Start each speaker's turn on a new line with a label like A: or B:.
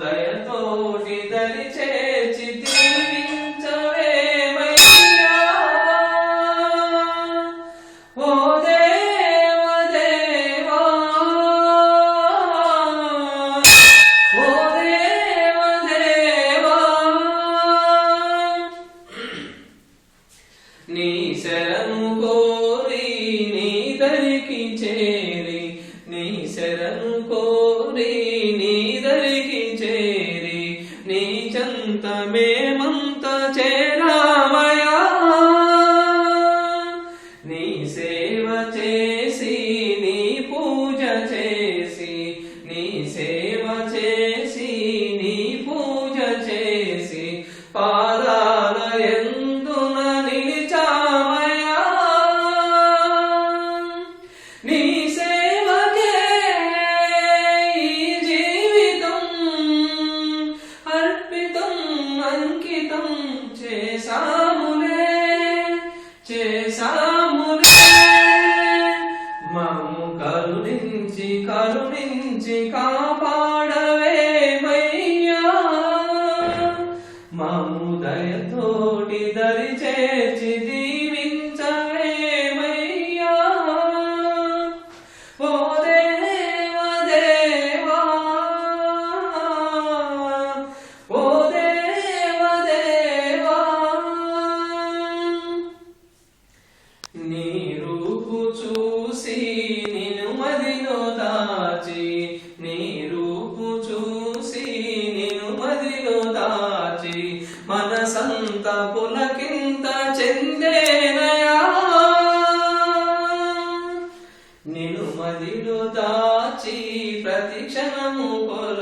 A: దయతోటి దరి చేర్చి దీవించవేమయ్యా. ఓ దేవదేవా, ఓ దేవదేవా, నీ శరణు కోరి నీ దరికి చేరి, నీ శరణు కోరి నీ దరికి చేరి, నీ చెంత మేమంత చేరామయా. నీ సేవ చేసి నీ పూజ చేసి, నీ సేవ చేసి నీ పూజ చేసి, పాదాల యందున నిలిచామయా. నీ సేవకే ఈ జీవితం అర్పితం అంకితం చేసాములే, చేసాములే. మమ్ము కరుణించి కరుణించి కాపాడవేమయ్యా. మమ్ము దయతోటి దరి చేర్చి దీవించవేమయ్యా. ఓ దేవదేవా, ఓ దేవదేవా, నీ రూపు చూసి నిన్ను మదిలో దాచి, నీ రూపు చూసి నిన్ను మదిలో దాచి, మనసంత పులకింత చెందేనయా. నిన్ను మదిలో దాచి ప్రతి క్షణము కొల